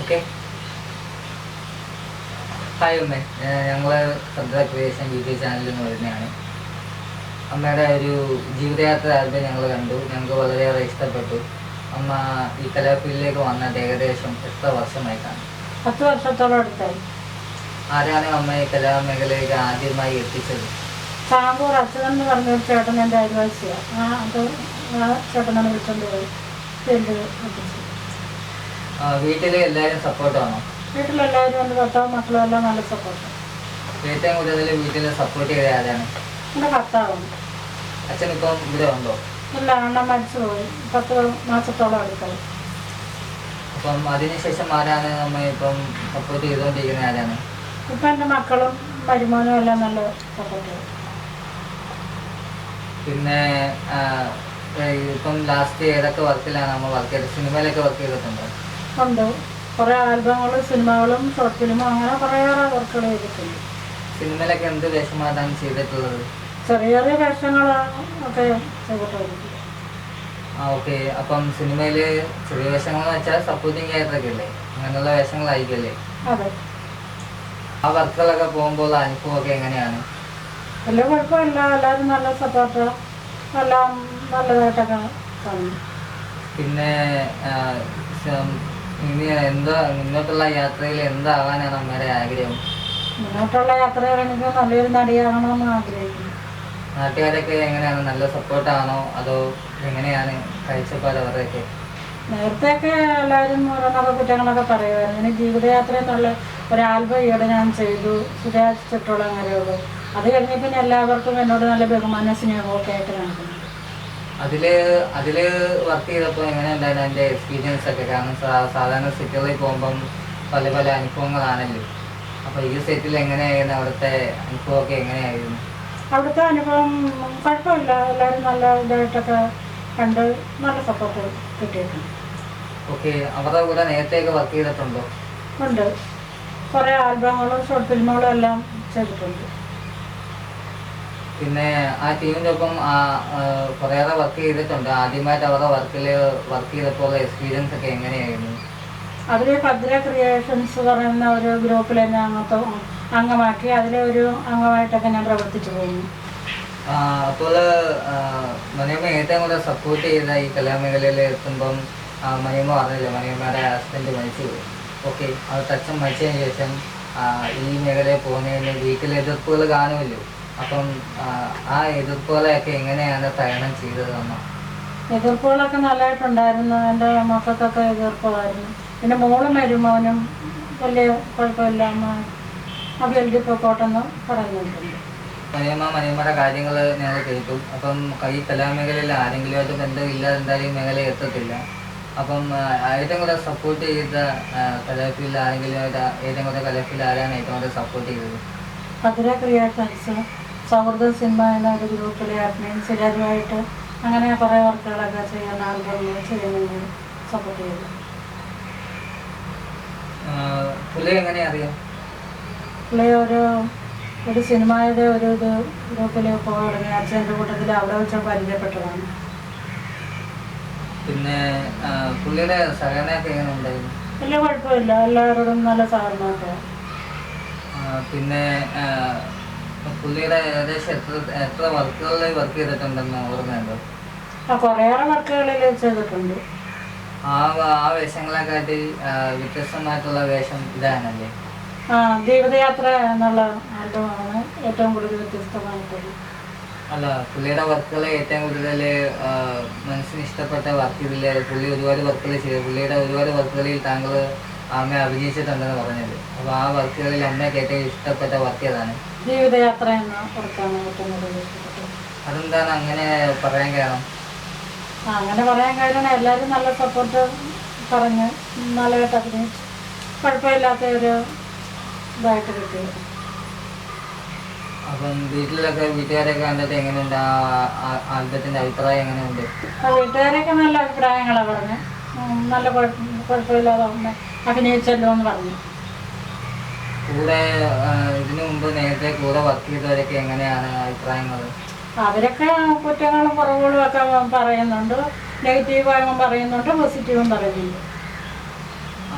Okay. Hi അമ്മേ, ഞങ്ങൾ ശ്രദ്ധ ക്രിയേഷൻ യൂട്യൂബ് ചാനലിൽ നിന്ന് വരുന്നതാണ്. അമ്മയുടെ ഒരു ജീവിതയാത്ര ആൽബം ഞങ്ങൾ കണ്ടു, ഞങ്ങൾക്ക് വളരെയേറെ ഇഷ്ടപ്പെട്ടു. അമ്മ ഈ കലാഫീൽഡിലേക്ക് വന്നിട്ട് ഏകദേശം എത്ര വർഷമായിട്ടാണ്? 10 വർഷത്തോളം അടുത്തായി. ആരാണ് അമ്മ ഈ കലാമേഖലയിലേക്ക് ആദ്യമായി എത്തിച്ചത്? ചാമ്പൂർ അച്ഛൻ എന്ന് പറഞ്ഞൊരു ചേട്ടൻ എൻ്റെ അയൽവാസിയാണ്. ആ ചേട്ടനാണ് വിളിച്ചോണ്ട് പോയി ഫീൽഡ് എത്തിച്ചത്. വീട്ടിൽ എല്ലാവരും സപ്പോർട്ടാണോ? വീട്ടിലെല്ലാവരും എൻ്റെ ഭർത്താവും മക്കളും എല്ലാം നല്ല സപ്പോർട്ട്. ഏറ്റവും കൂടുതൽ വീട്ടിൽ സപ്പോർട്ട് ചെയ്ത ആരാണ്? എൻ്റെ ഭർത്താവാണ്. അച്ഛൻ ഇപ്പം ഇവിടെ ഉണ്ടോ? ഇല്ല, അണ്ണൻ മരിച്ചു പോയി. 10 മാസത്തോളം അടുത്തായി. അപ്പം അതിനുശേഷം ആരാണ് നമ്മ ഇപ്പം സപ്പോർട്ട് ചെയ്തുകൊണ്ടിരിക്കുന്ന ആരാണ്? ഇപ്പം എൻ്റെ മക്കളും മരുമോനും എല്ലാം നല്ല സപ്പോർട്ട് ചെയ്യും. പിന്നെ ഇപ്പം ലാസ്റ്റ് ഏതൊക്കെ വർക്കിലാണ് നമ്മൾ വർക്ക് ചെയ്തത്? സിനിമയിലൊക്കെ വർക്ക് ചെയ്തിട്ടുണ്ടോ? ഉണ്ട്. കുറേ ആൽബങ്ങളും സിനിമകളും ഷോർട്ട് ഫിലിമും അങ്ങനെ കുറേയേറെ വർക്കുകൾ ചെയ്തിട്ടുണ്ട്. സിനിമയിലൊക്കെ എന്ത് വേഷമായിട്ടാണ് ചെയ്തിട്ടുള്ളത്? ചെറിയ ചെറിയ വേഷങ്ങൾ ഒക്കെ ചെയ്തിട്ടുണ്ട്. ഓക്കെ. അപ്പം സിനിമയിൽ ചെറിയ വേഷങ്ങളെന്ന് വെച്ചാൽ സപ്പോർട്ടിങ് ക്യാരക്ടറൊക്കെ അല്ലേ, അങ്ങനെയുള്ള വേഷങ്ങളായിരിക്കുമല്ലേ? അതെ. ആ വർക്കുകളൊക്കെ പോകുമ്പോൾ അനുഭവമൊക്കെ എങ്ങനെയാണ്? വലിയ കുഴപ്പമില്ല, എല്ലാവരും നല്ല സപ്പോർട്ട്, എല്ലാം നല്ലതായിട്ടൊക്കെ കാണുന്നു. പിന്നെ ഇനി മുന്നോട്ടുള്ള യാത്രയിൽ എന്താകാനാണ് അമ്മയുടെ ആഗ്രഹം? മുന്നോട്ടുള്ള യാത്രയിൽ എനിക്ക് നല്ലൊരു നടിയാകണമെന്ന് ആഗ്രഹിക്കുന്നു. നാട്ടുകാരൊക്കെ എങ്ങനെയാണ്, നല്ല സപ്പോർട്ടാണോ അതോ എങ്ങനെയാണ് കാഴ്ചപ്പാട് അവരുടെയൊക്കെ? നേരത്തെയൊക്കെ എല്ലാവരും ഓരോന്നൊക്കെ കുറ്റങ്ങളൊക്കെ പറയുമായിരുന്നു. ഇനി ജീവിതയാത്ര എന്നുള്ള ഒരു ആൽബം ഈയിടെ ഞാൻ ചെയ്തു, സുരാജ് ചുറ്റോളങ്ങരയുള്ളൂ. അത് കഴിഞ്ഞ് പിന്നെ എല്ലാവർക്കും എന്നോട് നല്ല ബഹുമാന സ്നേഹമൊക്കെ ആയിട്ട് കാണിക്കുന്നു. അതില് വർക്ക് ചെയ്തപ്പോൾ എങ്ങനെ ഉണ്ടായിരുന്നു അതിൻ്റെ എക്സ്പീരിയൻസ് ഒക്കെ? കാരണം സാധാരണ സെറ്റുകളിൽ പോകുമ്പം പല പല അനുഭവങ്ങളാണല്ലോ. അപ്പോൾ ഈ സെറ്റിൽ എങ്ങനെയായിരുന്നു അവിടുത്തെ അനുഭവമൊക്കെ എങ്ങനെയായിരുന്നു? അവിടുത്തെ അനുഭവം കുഴപ്പമില്ല, എല്ലാവരും നല്ല ഇതായിട്ടൊക്കെ കണ്ട് നല്ല സപ്പോർട്ട് കിട്ടിയിട്ടുണ്ട്. ഓക്കെ. അവരുടെ കൂടെ നേരത്തെയൊക്കെ വർക്ക് ചെയ്തിട്ടുണ്ടോ? ഉണ്ട്. കുറേ ആൽബങ്ങളും ഷോർട്ട് ഫിലിമുകളും എല്ലാം ചെയ്തിട്ടുണ്ട്. പിന്നെ ആ ടീമിൻ്റെ ഒപ്പം കുറേയേറെ വർക്ക് ചെയ്തിട്ടുണ്ട്. ആദ്യമായിട്ട് അവരുടെ വർക്ക് ചെയ്തപ്പോൾ എക്സ്പീരിയൻസ് ഒക്കെ എങ്ങനെയായിരുന്നു? അതിൽ ഭദ്ര ക്രിയേഷൻസ് പറയുന്ന ഒരു ഗ്രൂപ്പിൽ തന്നെ അംഗമാക്കി അതിലെ ഒരു അംഗമായിട്ടൊക്കെ ഞാൻ പ്രവർത്തിച്ചു പോകുന്നു. അപ്പോൾ മണിയമ്മ ഏറ്റവും കൂടുതൽ സപ്പോർട്ട് ചെയ്ത ഈ കലാമേഖലയിൽ എത്തുമ്പം മണിയമ്മ പറഞ്ഞില്ല, മണിയമ്മയുടെ ഹസ്ബൻഡ് മരിച്ചു പോയി. ഓക്കെ. അത് തച്ചൻ മരിച്ചതിന് ശേഷം ഈ മേഖലയിൽ പോകുന്നതിന് വീട്ടിൽ എതിർപ്പുകൾ കാണുമല്ലോ. അപ്പം ആ എതിർപ്പുകളെയൊക്കെ എങ്ങനെയാണ് തരണം ചെയ്തത് അമ്മ? എതിർപ്പുകളൊക്കെ നല്ലതായിട്ടുണ്ടായിരുന്നു. എൻ്റെ മക്കൾക്കൊക്കെ എതിർപ്പുമായിരുന്നു. പിന്നെ മോളും മരുമോനും വലിയ കുഴപ്പമില്ല, അമ്മ എഴുതി പോയിക്കോട്ടെന്ന് പറയുന്നുണ്ട്. മണിയമ്മയുടെ കാര്യങ്ങൾ ഞങ്ങൾ കേട്ടു. അപ്പം ഈ കലാമേഖലയിൽ ആരെങ്കിലുമായിട്ട് ബന്ധമില്ലാതെ എന്തായാലും മേഖലയിൽ എത്തത്തില്ല. അപ്പം ഏറ്റവും കൂടുതൽ സപ്പോർട്ട് ചെയ്ത കലാഫീൽഡ് ആരെങ്കിലുമായിട്ട് ഏറ്റവും കൂടുതൽ കലാഫീൽഡ് ആരാണ് ഏറ്റവും കൂടുതൽ സപ്പോർട്ട് ചെയ്തത്? ഭദ്ര ക്രിയേഷൻസ്, സൗഹൃദ സിനിമ എന്ന ഒരു ഗ്രൂപ്പിലെ അഡ്മിൻ സുരാജുമായിട്ട് അങ്ങനെ കുറേ വർക്കുകളൊക്കെ ചെയ്യാൻ ആൽബങ്ങൾ ചെയ്യുന്നതിന് സപ്പോർട്ട് ചെയ്തു. പുള്ളി എങ്ങനെ അറിയാം? പുള്ളി ഒരു സിനിമയുടെ ഒരു ഗ്രൂപ്പിൽ പോകാൻ തുടങ്ങി. അച്ഛൻ്റെ കൂട്ടത്തിൽ അവിടെ വെച്ച് പരിചയപ്പെട്ടതാണ്. പിന്നെ പുള്ളിയുടെ സഹകരണമൊക്കെ എങ്ങനെ ഉണ്ടായിരുന്നു? വലിയ കുഴപ്പമില്ല, എല്ലാവരോടും നല്ല സഹകരണമൊക്കെ. പിന്നെ പുള്ളിയുടെ ഏകദേശം എത്ര വർക്കുകളിൽ വർക്ക് ചെയ്തിട്ടുണ്ടെന്ന് ഓർമ്മയുണ്ടോ? കുറേയേറെ വർക്കുകളിൽ ചെയ്തിട്ടുണ്ട്. ആ വേഷങ്ങളെക്കാട്ടി വ്യത്യസ്തമായിട്ടുള്ള വേഷം ഇതാണല്ലേ? ജീവിതയാത്ര എന്നുള്ള ആൽബമാണ് ഏറ്റവും കൂടുതൽ വ്യത്യസ്തമായിട്ടുള്ളത്. അല്ല, പുള്ളിയുടെ വർക്കുകൾ ഏറ്റവും കൂടുതൽ മനസ്സിന് ഇഷ്ടപ്പെട്ട വർക്ക് ഇതില്ലേ? പുള്ളി ഒരുപാട് വർക്കുകൾ ചെയ്തു. പുള്ളിയുടെ ഒരുപാട് വർക്കുകളിൽ താങ്കൾ അമ്മ അഭിനയിച്ചിട്ടുണ്ടെന്ന് പറഞ്ഞത്. അപ്പോൾ ആ വർക്കുകളിൽ അമ്മയ്ക്ക് ഏറ്റവും ഇഷ്ടപ്പെട്ട വർക്ക് ഏതാണ്? ജീവിതയാത്ര എന്ന വർക്കാണ് ഏറ്റവും കൂടുതൽ ഇഷ്ടപ്പെട്ടത്. അതെന്താണ് അങ്ങനെ പറയാൻ കാരണം? അങ്ങനെ പറയാൻ കാരണം എല്ലാവരും നല്ല സപ്പോർട്ട് പറഞ്ഞ് നല്ലതായിട്ട് അഭിനയിച്ചു, കുഴപ്പമില്ലാത്ത ഒരു ഇതായിട്ട് കിട്ടിയത്. അപ്പം വീട്ടുകാരൊക്കെ കണ്ടിട്ട് എങ്ങനെയുണ്ട്? ആൽബത്തിൻ്റെ അഭിപ്രായം എങ്ങനെയുണ്ട്? വീട്ടുകാരൊക്കെ നല്ല അഭിപ്രായങ്ങളാണ് പറഞ്ഞ്, നല്ല കുഴപ്പമില്ലാതെ അഭിനയിച്ചല്ലോ എന്ന് പറഞ്ഞു. കൂടെ ഇതിനു മുമ്പ് നേരത്തെ കൂടെ വർക്ക് ചെയ്തവരൊക്കെ എങ്ങനെയാണ് അഭിപ്രായങ്ങൾ? അവരൊക്കെ കുറ്റങ്ങളും കുറവുകളും ഒക്കെ പറയുന്നുണ്ട്. നെഗറ്റീവായും പറയുന്നുണ്ട്, പോസിറ്റീവും പറയുന്നുണ്ട്.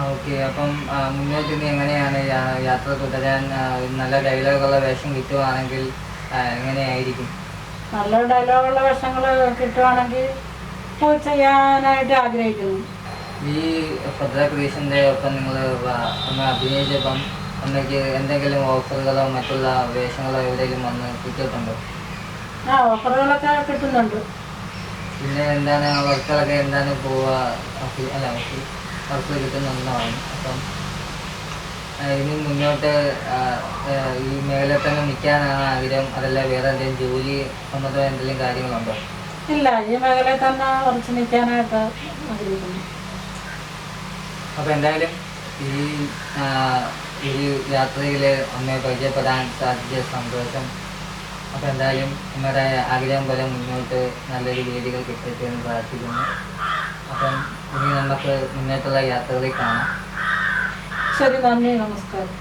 ഓക്കെ. അപ്പം മുന്നോട്ട് ഇനി എങ്ങനെയാണ് യാത്ര തുടരാൻ? നല്ല ഡയലോഗുള്ള വേഷം കിട്ടുവാണെങ്കിൽ എങ്ങനെയായിരിക്കും? നല്ല ഡയലോഗുള്ള വേഷങ്ങൾ കിട്ടുവാണെങ്കിൽ ചെയ്യാനായിട്ട് ആഗ്രഹിക്കുന്നു. ഈ ഭദ്ര ക്രിയേഷൻ്റെ ഒപ്പം നിങ്ങൾ ഒന്ന് അഭിനയിച്ചപ്പം അമ്മയ്ക്ക് എന്തെങ്കിലും ഓഫറുകളോ മറ്റുള്ള വേഷങ്ങളോ എവിടെയെങ്കിലും വന്ന് കിട്ടിയിട്ടുണ്ടോ? ഓഫറുകളൊക്കെ കിട്ടുന്നുണ്ട്. പിന്നെ എന്താണ് വർക്കുകളൊക്കെ എന്താണ് പോവുക? അല്ല, വർക്ക് കിട്ടുന്നുണ്ടാവും. അപ്പം ഇനി മുന്നോട്ട് ഈ മേഖലയിൽ തന്നെ നിൽക്കാനാണ് ആഗ്രഹം, അതല്ല വേറെ എന്തെങ്കിലും ജോലി സംബന്ധമായ എന്തെങ്കിലും കാര്യങ്ങളുണ്ടോ? ഇല്ല, ഈ മേഖലയിൽ തന്നെ ഉറച്ചു നിൽക്കാനായിട്ട് ആഗ്രഹിക്കുന്നു. അപ്പോൾ എന്തായാലും ഈ ഒരു യാത്രയിൽ അമ്മയെ പരിചയപ്പെടാൻ സാധിച്ച സന്തോഷം. അപ്പോൾ എന്തായാലും അമ്മയുടെ ആഗ്രഹം പോലെ മുന്നോട്ട് നല്ലൊരു വേദികൾ കിട്ടട്ടെ എന്ന് പ്രാർത്ഥിക്കുന്നു. അപ്പം ഇനി നമുക്ക് മുന്നോട്ടുള്ള യാത്രകളിൽ കാണാം. ശരി, നന്ദി, നമസ്കാരം.